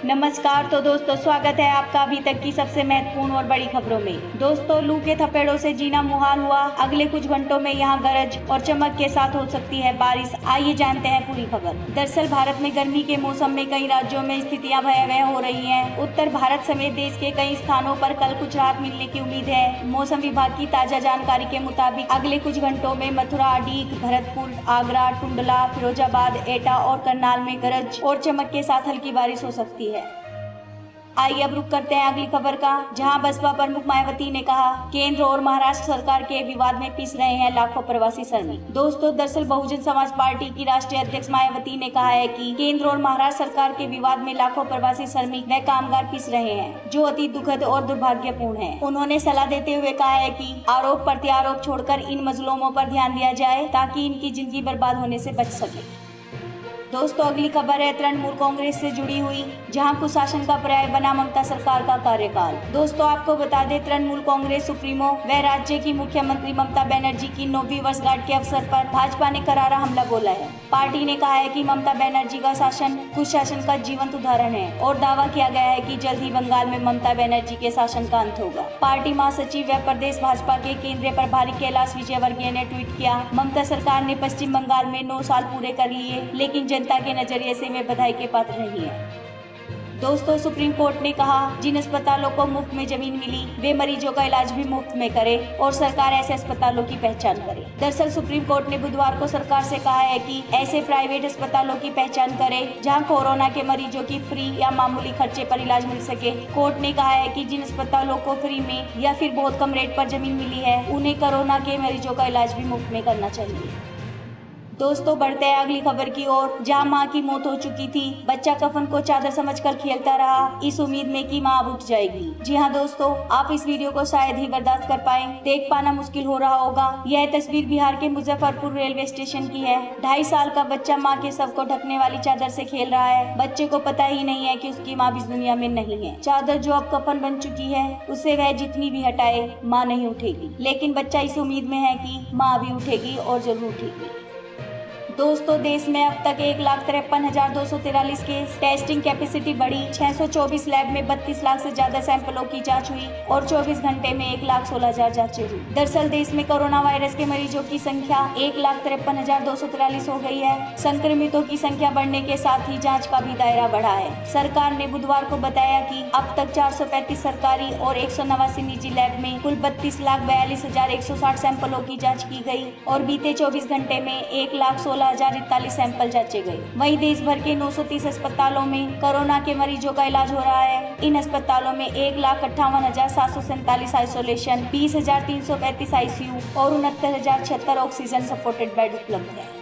नमस्कार। तो दोस्तों, स्वागत है आपका अभी तक की सबसे महत्वपूर्ण और बड़ी खबरों में। दोस्तों, लू के थपेड़ों से जीना मुहाल हुआ। अगले कुछ घंटों में यहां गरज और चमक के साथ हो सकती है बारिश। आइए जानते हैं पूरी खबर। दरअसल भारत में गर्मी के मौसम में कई राज्यों में स्थितियां भयावह हो रही हैं। उत्तर भारत समेत देश के कई स्थानों पर कल कुछ राहत मिलने की उम्मीद है। मौसम विभाग की ताजा जानकारी के मुताबिक अगले कुछ घंटों में मथुरा, अडीक, भरतपुर, आगरा, टुंडला, फिरोजाबाद, एटा और करनाल में गरज और चमक के साथ हल्की बारिश हो सकती है। आइए अब रुक करते हैं अगली खबर का, जहां बसपा प्रमुख मायावती ने कहा, केंद्र और महाराष्ट्र सरकार के विवाद में पिस रहे हैं लाखों प्रवासी श्रमिक। दोस्तों, दरअसल बहुजन समाज पार्टी की राष्ट्रीय अध्यक्ष मायावती ने कहा है कि केंद्र और महाराष्ट्र सरकार के विवाद में लाखों प्रवासी श्रमिक व कामगार पिस रहे हैं, जो अति दुखद और दुर्भाग्यपूर्ण है। उन्होंने सलाह देते हुए कहा है कि आरोप प्रत्यारोप छोड़कर इन मजलूमों पर ध्यान दिया जाए ताकि इनकी जिंदगी बर्बाद होने से बच सके। दोस्तों, अगली खबर है तृणमूल कांग्रेस से जुड़ी हुई, जहां कुशासन का पर्याय बना ममता सरकार का कार्यकाल। दोस्तों, आपको बता दें, तृणमूल कांग्रेस सुप्रीमो व राज्य की मुख्यमंत्री ममता बनर्जी की 9वीं वर्षगांठ के अवसर पर भाजपा ने करारा हमला बोला है। पार्टी ने कहा है कि ममता बनर्जी का शासन कुशासन का जीवंत उदाहरण है और दावा किया गया है कि जल्द ही बंगाल में ममता बनर्जी के शासन का अंत होगा। पार्टी महासचिव व प्रदेश भाजपा के केंद्रीय प्रभारी कैलाश विजयवर्गीय ने ट्वीट किया, ममता सरकार ने पश्चिम बंगाल में 9 साल पूरे कर लिए, लेकिन जनता के नजरिए से वे बधाई के पात्र नहीं है। दोस्तों, सुप्रीम कोर्ट ने कहा, जिन अस्पतालों को मुफ्त में जमीन मिली वे मरीजों का इलाज भी मुफ्त में करे और सरकार ऐसे अस्पतालों की पहचान करे। दरअसल सुप्रीम कोर्ट ने बुधवार को सरकार से कहा है कि ऐसे प्राइवेट अस्पतालों की पहचान करे जहां कोरोना के मरीजों की फ्री या मामूली खर्चे पर इलाज मिल सके। कोर्ट ने कहा है कि जिन अस्पतालों को फ्री में या फिर बहुत कम रेट पर जमीन मिली है, उन्हें कोरोना के मरीजों का इलाज भी मुफ्त में करना चाहिए। दोस्तों, बढ़ते हैं अगली खबर की ओर, जहां मां की मौत हो चुकी थी। बच्चा कफन को चादर समझकर खेलता रहा, इस उम्मीद में कि मां अब उठ जाएगी। जी हां दोस्तों, आप इस वीडियो को शायद ही बर्दाश्त कर पाएं, देख पाना मुश्किल हो रहा होगा। यह तस्वीर बिहार के मुजफ्फरपुर रेलवे स्टेशन की है। 2.5 साल का बच्चा माँ के शव को ढकने वाली चादर से खेल रहा है। बच्चे को पता ही नहीं है कि उसकी माँ इस दुनिया में नहीं है। चादर जो अब कफन बन चुकी है, उसे वह जितनी भी हटाए माँ नहीं उठेगी, लेकिन बच्चा इस उम्मीद में है कि माँ भी उठेगी और जरूर उठेगी। दोस्तों, देश में अब तक 1,53,243 के टेस्टिंग कैपेसिटी बढ़ी। 624 लैब में 32 लाख से ज्यादा सैंपलों की जांच हुई और 24 घंटे में 1,16,000 जांचें हुई। दरअसल देश में कोरोना वायरस के मरीजों की संख्या 1,53,243 हो गई है। संक्रमितों की संख्या बढ़ने के साथ ही जाँच का भी दायरा बढ़ा है। सरकार ने बुधवार को बताया कि अब तक 435 सरकारी और 189 निजी लैब में कुल 32,42,160 सैंपलों की जाँच की गयी और बीते 24 घंटे में 1,16,041 सैंपल जांचे गए। वहीं देश भर के 930 अस्पतालों में कोरोना के मरीजों का इलाज हो रहा है। इन अस्पतालों में 1,58,747 आइसोलेशन, 20,335 ICU और 69,076 ऑक्सीजन सपोर्टेड बेड उपलब्ध है।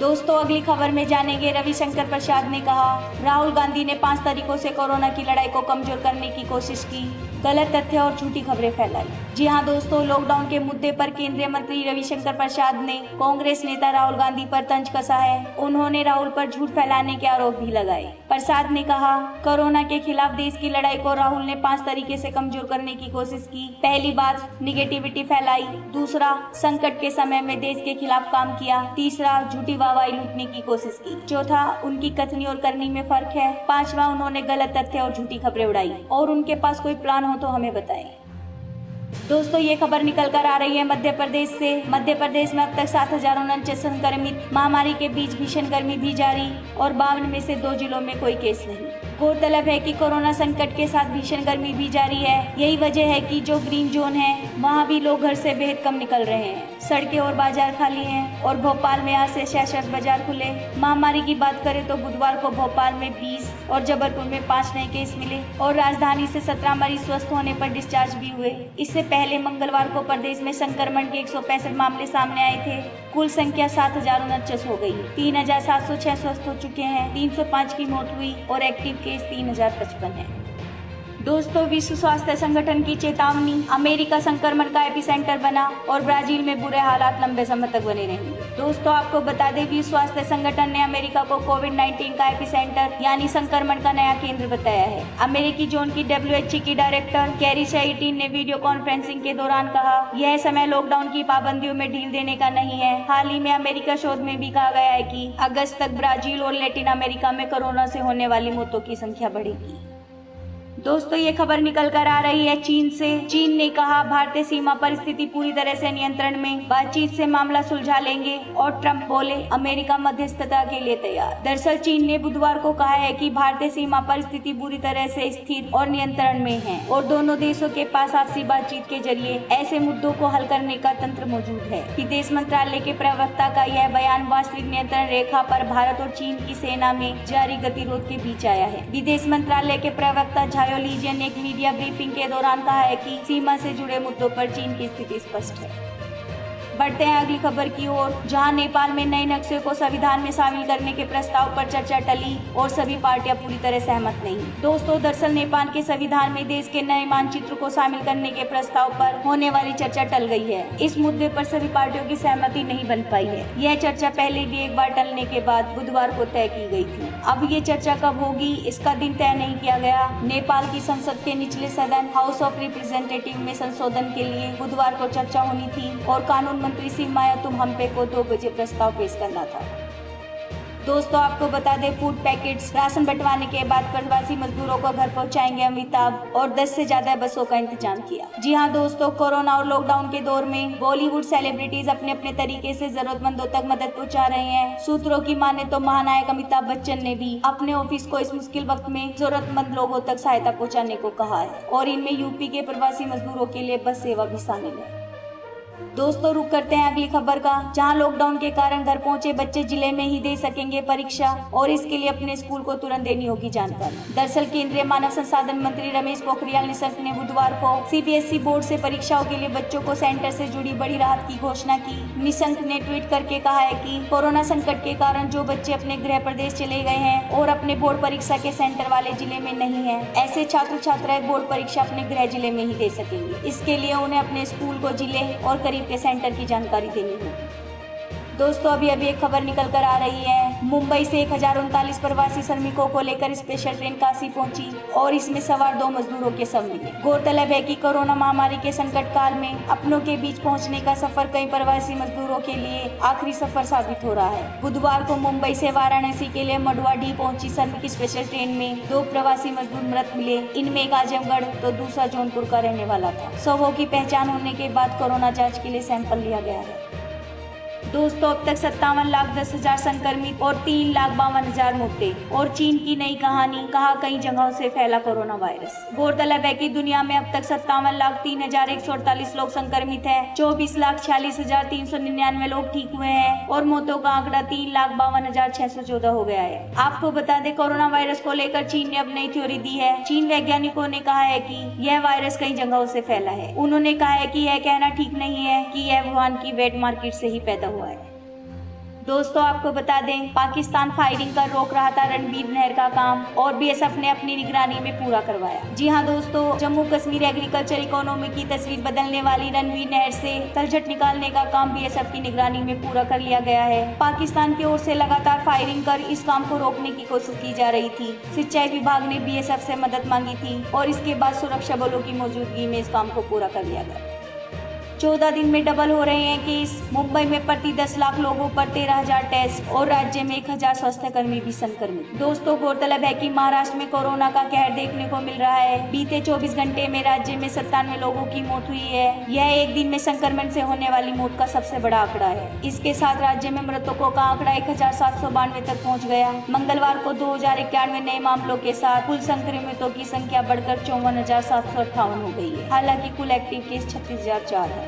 दोस्तों, अगली खबर में जानेंगे, रविशंकर प्रसाद ने कहा, राहुल गांधी ने 5 तरीकों से कोरोना की लड़ाई को कमजोर करने की कोशिश की, गलत तथ्य और झूठी खबरें फैलाई। जी हां दोस्तों, लॉकडाउन के मुद्दे पर केंद्रीय मंत्री रविशंकर प्रसाद ने कांग्रेस नेता राहुल गांधी पर तंज कसा है। उन्होंने राहुल पर झूठ फैलाने के आरोप भी लगाए। प्रसाद ने कहा, कोरोना के खिलाफ देश की लड़ाई को राहुल ने 5 तरीके से कमजोर करने की कोशिश की। पहली बात, निगेटिविटी फैलाई। दूसरा, संकट के समय में देश के खिलाफ काम किया। तीसरा, झूठी वाहवाही लूटने की कोशिश की। चौथा, उनकी कथनी और करनी में फर्क है। 5वां, उन्होंने गलत तथ्य और झूठी खबरें उड़ाई और उनके पास कोई प्लान हो तो हमें बताएं। दोस्तों, ये खबर निकल कर आ रही है मध्य प्रदेश से। मध्य प्रदेश में अब तक 7,049 संक्रमित। महामारी के बीच भीषण गर्मी भी जारी और 52 में से 2 जिलों में कोई केस नहीं। गौरतलब है कि कोरोना संकट के साथ भीषण गर्मी भी जारी है। यही वजह है कि जो ग्रीन जोन है, वहाँ भी लोग घर से बेहद कम निकल रहे हैं। सड़कें और बाजार खाली हैं और भोपाल में आज से सशस्त्र बाजार खुले। महामारी की बात करें तो बुधवार को भोपाल में 20 और जबलपुर में 5 नए केस मिले और राजधानी से 17 मरीज स्वस्थ होने पर डिस्चार्ज भी हुए। इससे पहले मंगलवार को प्रदेश में संक्रमण के 165 मामले सामने आए थे। कुल संख्या 7,049 हो गई। 3,706 स्वस्थ हो चुके हैं, 305 की मौत हुई और एक्टिव केस 3,055 है। दोस्तों, विश्व स्वास्थ्य संगठन की चेतावनी, अमेरिका संक्रमण का एपिसेंटर बना और ब्राजील में बुरे हालात लंबे समय तक बने रहेंगे। दोस्तों, आपको बता दें, विश्व स्वास्थ्य संगठन ने अमेरिका को कोविड-19 का एपिसेंटर यानी संक्रमण का नया केंद्र बताया है। अमेरिकी जोन की WHO की डायरेक्टर कैरी शेइटिन ने वीडियो कॉन्फ्रेंसिंग के दौरान कहा, यह समय लॉकडाउन की पाबंदियों में ढील देने का नहीं है। हाल ही में अमेरिका शोध में भी कहा गया है कि अगस्त तक ब्राजील और लैटिन अमेरिका में कोरोना से होने वाली मौतों की संख्या बढ़ेगी। दोस्तों, ये खबर निकल कर आ रही है चीन से। चीन ने कहा, भारतीय सीमा पर स्थिति पूरी तरह से नियंत्रण में, बातचीत से मामला सुलझा लेंगे। और ट्रंप बोले, अमेरिका मध्यस्थता के लिए तैयार। दरअसल चीन ने बुधवार को कहा है कि भारतीय सीमा पर स्थिति पूरी तरह से स्थिर और नियंत्रण में है और दोनों देशों के पास आपसी बातचीत के जरिए ऐसे मुद्दों को हल करने का तंत्र मौजूद है। विदेश मंत्रालय के प्रवक्ता का यह बयान वास्तविक नियंत्रण रेखा पर भारत और चीन की सेना में जारी गतिरोध के बीच आया है। विदेश मंत्रालय के प्रवक्ता लीजियन ने एक मीडिया ब्रीफिंग के दौरान कहा है कि सीमा से जुड़े मुद्दों पर चीन की स्थिति स्पष्ट है। बढ़ते हैं अगली खबर की ओर, जहां नेपाल में नए नक्शे को संविधान में शामिल करने के प्रस्ताव पर चर्चा टली और सभी पार्टियां पूरी तरह सहमत नहीं। दोस्तों, दरअसल नेपाल के संविधान में देश के नए मानचित्र को शामिल करने के प्रस्ताव पर होने वाली चर्चा टल गई है। इस मुद्दे पर सभी पार्टियों की सहमति नहीं बन पाई है। यह चर्चा पहले भी एक बार टलने के बाद बुधवार को तय की गई थी। अब ये चर्चा कब होगी, इसका दिन तय नहीं किया गया। नेपाल की संसद के निचले सदन हाउस ऑफ रिप्रेजेंटेटिव में संशोधन के लिए बुधवार को चर्चा होनी थी और कानून मंत्री सिमायातुम हम्पे को 2 बजे प्रस्ताव पेश करना था। दोस्तों, आपको बता दें, फूड पैकेट्स राशन बंटवाने के बाद प्रवासी मजदूरों को घर पहुंचाएंगे अमिताभ और 10 से ज्यादा बसों का इंतजाम किया। जी हां दोस्तों, कोरोना और लॉकडाउन के दौर में बॉलीवुड सेलिब्रिटीज अपने अपने तरीके से जरूरतमंदों तक मदद पहुंचा रहे हैं। सूत्रों की माने तो महानायक अमिताभ बच्चन ने भी अपने ऑफिस को इस मुश्किल वक्त में जरूरतमंद लोगों तक सहायता पहुँचाने को कहा है और इनमें यूपी के प्रवासी मजदूरों के लिए बस सेवा भी शामिल है। दोस्तों, रुक करते हैं अगली खबर का, जहां लॉकडाउन के कारण घर पहुंचे बच्चे जिले में ही दे सकेंगे परीक्षा और इसके लिए अपने स्कूल को तुरंत देनी होगी जानकारी। दरअसल केंद्रीय मानव संसाधन मंत्री रमेश पोखरियाल निशंक ने बुधवार को CBSE बोर्ड से परीक्षाओं के लिए बच्चों को सेंटर से जुड़ी बड़ी राहत की घोषणा की। निशंक ने ट्वीट करके कहा है कि कोरोना संकट के कारण जो बच्चे अपने गृह प्रदेश चले गए हैं और अपने बोर्ड परीक्षा के सेंटर वाले जिले में नहीं है, ऐसे छात्र छात्राएं बोर्ड परीक्षा अपने गृह जिले में ही दे सकेंगे। इसके लिए उन्हें अपने स्कूल को जिले और करीब के सेंटर की जानकारी देनी होगी। दोस्तों, अभी एक खबर निकल कर आ रही है। मुंबई से 1039 प्रवासी श्रमिकों को लेकर स्पेशल ट्रेन काशी पहुंची और इसमें सवार 2 मजदूरों के शव मिले। गौरतलब है कि कोरोना महामारी के संकट काल में अपनों के बीच पहुंचने का सफर कई प्रवासी मजदूरों के लिए आखिरी सफर साबित हो रहा है। बुधवार को मुंबई से वाराणसी के लिए मडुवाडीह पहुंची श्रमिक स्पेशल ट्रेन में 2 प्रवासी मजदूर मृत मिले। इनमें एक आजमगढ़ तो दूसरा जौनपुर का रहने वाला था। शवों की पहचान होने के बाद कोरोना जाँच के लिए सैंपल लिया गया है। दोस्तों, अब तक 57,10,000 संक्रमित और 3,52,000 मुक्ति और चीन की नई कहानी, कहा कई जगहों से फैला कोरोना वायरस। गौरतलब है कि दुनिया में अब तक 57,03,148 लोग संक्रमित हैं, 24,46,399 लोग ठीक हुए हैं और मौतों का आंकड़ा 3,52,614 हो गया है। आपको बता दें, कोरोना वायरस को लेकर चीन ने अब नई थ्योरी दी है। चीन वैज्ञानिकों ने कहा है कि यह वायरस कई जगहों से फैला है। उन्होंने कहा है कि यह कहना ठीक नहीं है कि यह वुहान की वेट मार्केट से ही पैदा हुआ है। दोस्तों, आपको बता दें, पाकिस्तान फायरिंग कर रोक रहा था रणबीर नहर का काम और BSF ने अपनी निगरानी में पूरा करवाया। जी हां दोस्तों, जम्मू कश्मीर एग्रीकल्चर इकोनॉमी की तस्वीर बदलने वाली रणबीर नहर से तलछट निकालने का काम BSF की निगरानी में पूरा कर लिया गया है। पाकिस्तान की ओर से लगातार फायरिंग कर इस काम को रोकने की कोशिश की जा रही थी। सिंचाई विभाग ने BSF से मदद मांगी थी और इसके बाद सुरक्षा बलों की मौजूदगी में इस काम को पूरा कर लिया गया। 14 दिन में डबल हो रहे हैं केस। मुंबई में प्रति 10 लाख लोगों पर 13,000 टेस्ट और राज्य में 1,000 स्वास्थ्यकर्मी भी संक्रमित। दोस्तों, गौरतलब है कि महाराष्ट्र में कोरोना का कहर देखने को मिल रहा है। बीते 24 घंटे में राज्य में 97 लोगों की मौत हुई है। यह एक दिन में संक्रमण से होने वाली मौत का सबसे बड़ा आंकड़ा है। इसके साथ राज्य में मृतकों का आंकड़ा 1,792 तक पहुँच गया। मंगलवार को 2,091 नए मामलों के साथ कुल संक्रमितों की संख्या बढ़कर 54,758 हो गई है। हालांकि कुल एक्टिव केस 36,004 है।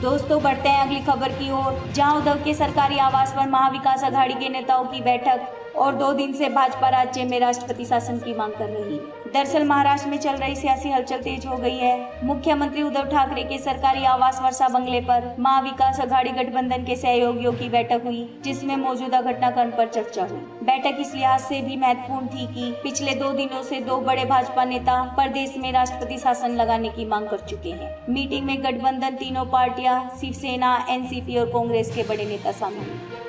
दोस्तों, बढ़ते हैं अगली खबर की ओर, जहां उद्धव के सरकारी आवास पर महाविकास आघाड़ी के नेताओं की बैठक और 2 दिन से भाजपा राज्य में राष्ट्रपति शासन की मांग कर रही है। दरअसल महाराष्ट्र में चल रही सियासी हलचल तेज हो गई है। मुख्यमंत्री उद्धव ठाकरे के सरकारी आवास वर्षा बंगले पर महाविकास अघाड़ी गठबंधन के सहयोगियों की बैठक हुई, जिसमें मौजूदा घटनाक्रम पर चर्चा हुई। बैठक इस लिहाज से भी महत्वपूर्ण थी कि पिछले 2 दिनों से 2 बड़े भाजपा नेता प्रदेश में राष्ट्रपति शासन लगाने की मांग कर चुके हैं। मीटिंग में गठबंधन तीनों पार्टियां शिवसेना, एनसीपी और कांग्रेस के बड़े नेता शामिल हुए।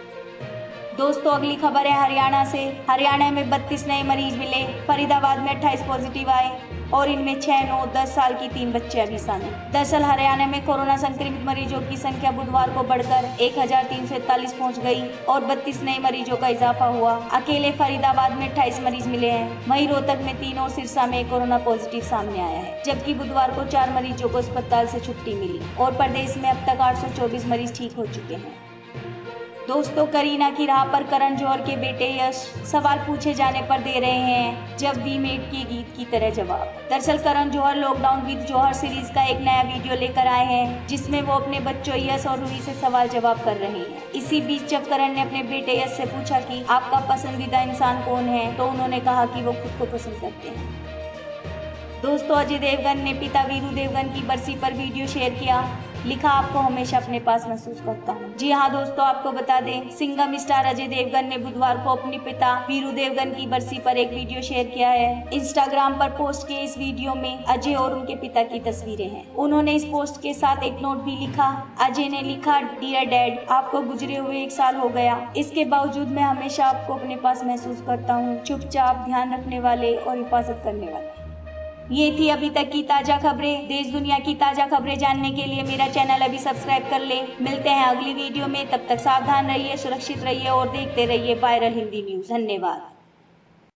दोस्तों अगली खबर है हरियाणा से। हरियाणा में 32 नए मरीज मिले, फरीदाबाद में 28 पॉजिटिव आए और इनमें 6, 9, 10 साल की 3 बच्चियां भी शामिल। दरअसल हरियाणा में कोरोना संक्रमित मरीजों की संख्या बुधवार को बढ़कर 1341 पहुंच गई और 32 नए मरीजों का इजाफा हुआ। अकेले फरीदाबाद में 28 मरीज मिले हैं। वहीं रोहतक में 3 और सिरसा में कोरोना पॉजिटिव सामने आया है, जबकि बुधवार को 4 मरीजों को अस्पताल से छुट्टी मिली और प्रदेश में अब तक 824 मरीज ठीक हो चुके हैं। दोस्तों करीना की राह पर करण जौहर के बेटे यश सवाल पूछे जाने पर दे रहे हैं जब वी मेट के गीत की तरह जवाब। दरअसल Karan Johar lockdown with Johar series का एक नया वीडियो लेकर आए हैं, जिसमें वो अपने बच्चों यश और रूही से सवाल जवाब कर रहे हैं। इसी बीच जब करण ने अपने बेटे यश से पूछा कि आपका पसंदीदा इंसान कौन है, तो उन्होंने कहा कि वो खुद को पसंद करते हैं। दोस्तों अजय देवगन ने पिता वीरू देवगन की बरसी पर वीडियो शेयर किया, लिखा आपको हमेशा अपने पास महसूस करता हूँ। जी हाँ दोस्तों, आपको बता दें सिंघम स्टार अजय देवगन ने बुधवार को अपने पिता वीरू देवगन की बरसी पर एक वीडियो शेयर किया है। इंस्टाग्राम पर पोस्ट किए इस वीडियो में अजय और उनके पिता की तस्वीरें हैं। उन्होंने इस पोस्ट के साथ एक नोट भी लिखा। अजय ने लिखा, डियर डैड, आपको गुजरे हुए 1 साल हो गया, इसके बावजूद मैं हमेशा आपको अपने पास महसूस करता हूँ, चुपचाप, ध्यान रखने वाले और हिफाजत करने वाले। ये थी अभी तक की ताजा खबरें। देश दुनिया की ताजा खबरें जानने के लिए मेरा चैनल अभी सब्सक्राइब कर ले। मिलते हैं अगली वीडियो में, तब तक सावधान रहिए, सुरक्षित रहिए और देखते रहिए वायरल हिंदी न्यूज। धन्यवाद।